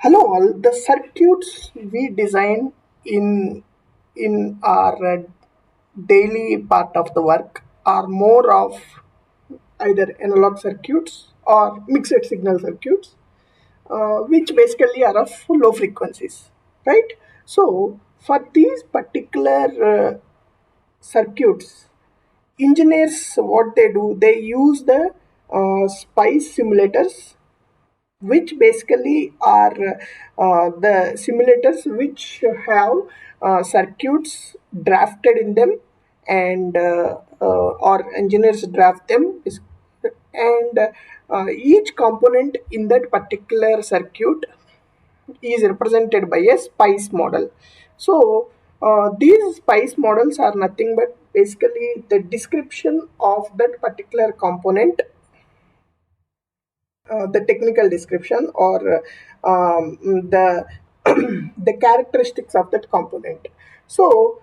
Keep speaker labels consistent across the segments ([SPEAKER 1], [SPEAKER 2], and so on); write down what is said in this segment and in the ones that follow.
[SPEAKER 1] Hello all. The circuits we design in our daily part of the work are more of either analog circuits or mixed signal circuits, which basically are of low frequencies, right? So for these particular circuits, engineers what they do, they use the spice simulators, which basically are the simulators which have circuits drafted in them, and or engineers draft them, and each component in that particular circuit is represented by a spice model. So these spice models are nothing but basically the description of that particular component, the technical description, or the the characteristics of that component. So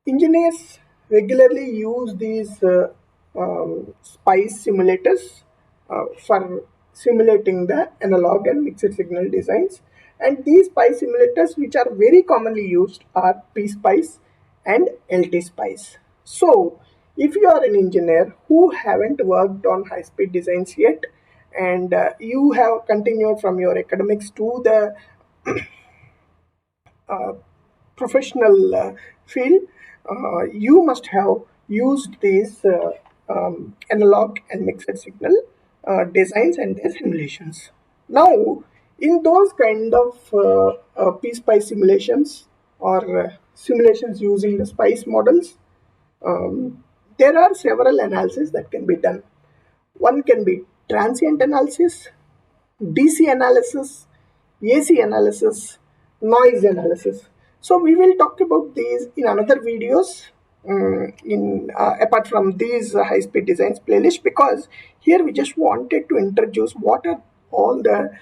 [SPEAKER 1] engineers regularly use these spice simulators for simulating the analog and mixed signal designs, and these spice simulators which are very commonly used are pspice and ltspice. So if you are an engineer who haven't worked on high speed designs yet, and you have continued from your academics to the uh, professional field, you must have used these analog and mixed signal designs and their simulations. Now, in those kind of PSpice simulations, or simulations using the spice models, there are several analyses that can be done. One can be transient analysis, DC analysis, AC analysis, noise analysis. So we will talk about these in another videos, in apart from these high speed designs playlist, because here we just wanted to introduce what are all the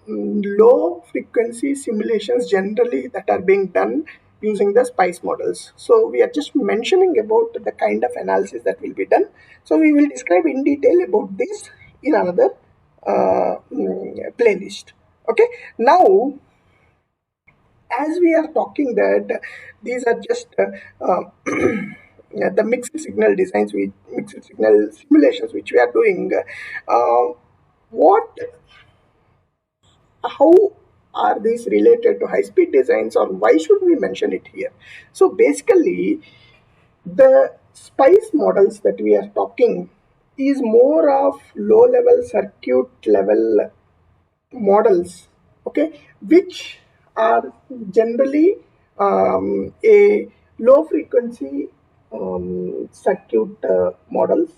[SPEAKER 1] low frequency simulations generally that are being done using the spice models. So we are just mentioning about the kind of analysis that will be done. So we will describe in detail about this in another playlist. Okay, now as we are talking that these are just the mixed signal designs, we mixed signal simulations which we are doing, what how are these related to high speed designs, or why should we mention it here? So basically the spice models that we are talking is more of low level circuit level models, okay, which are generally a low frequency circuit models,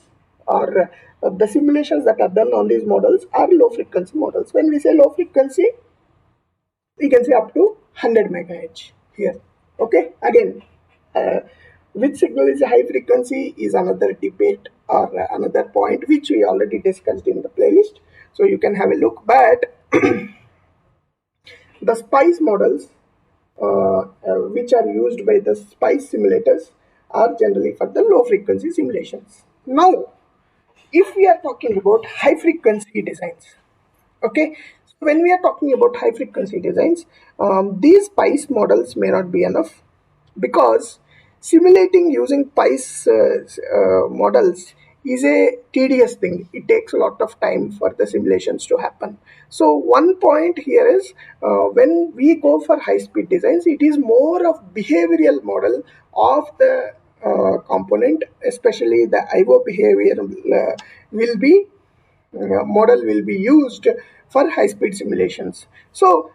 [SPEAKER 1] or the simulations that are done on these models are low frequency models. When we say low frequency, we can say up to 100 megahertz here. Okay, again, uh, which signal is high frequency is another debate, or another point which we already discussed in the playlist, so you can have a look. But the spice models, which are used by the spice simulators, are generally for the low frequency simulations. Now if we are talking about high frequency designs, okay, so when we are talking about high frequency designs, these spice models may not be enough, because simulating using spice models is a tedious thing. It takes a lot of time for the simulations to happen. So one point here is, when we go for high speed designs, it is more of behavioral model of the component, especially the IO behavior will be model will be used for high speed simulations. So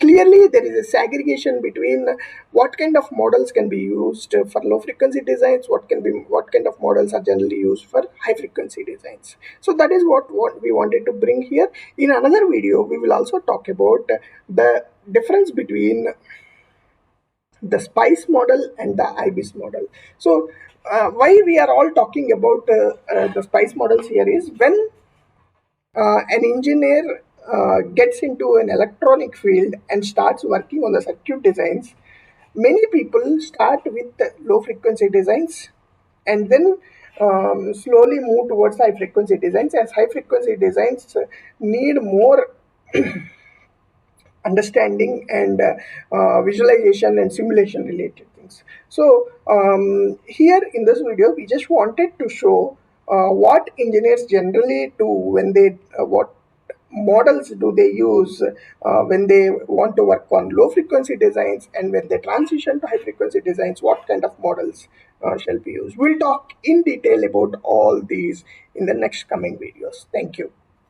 [SPEAKER 1] clearly there is a segregation between what kind of models can be used for low frequency designs, what kind of models are generally used for high frequency designs. So that is what we wanted to bring here. In another video we will also talk about the difference between the spice model and the IBIS model. So why we are all talking about the spice models here is, when an engineer gets into an electronic field and starts working on the circuit designs, many people start with low frequency designs, and then slowly move towards high frequency designs, as high frequency designs need more understanding and visualization and simulation related things. So here in this video we just wanted to show what engineers generally do when they what models do they use when they want to work on low frequency designs, and when they transition to high frequency designs, what kind of models shall be used. We'll talk in detail about all these in the next coming videos. Thank you.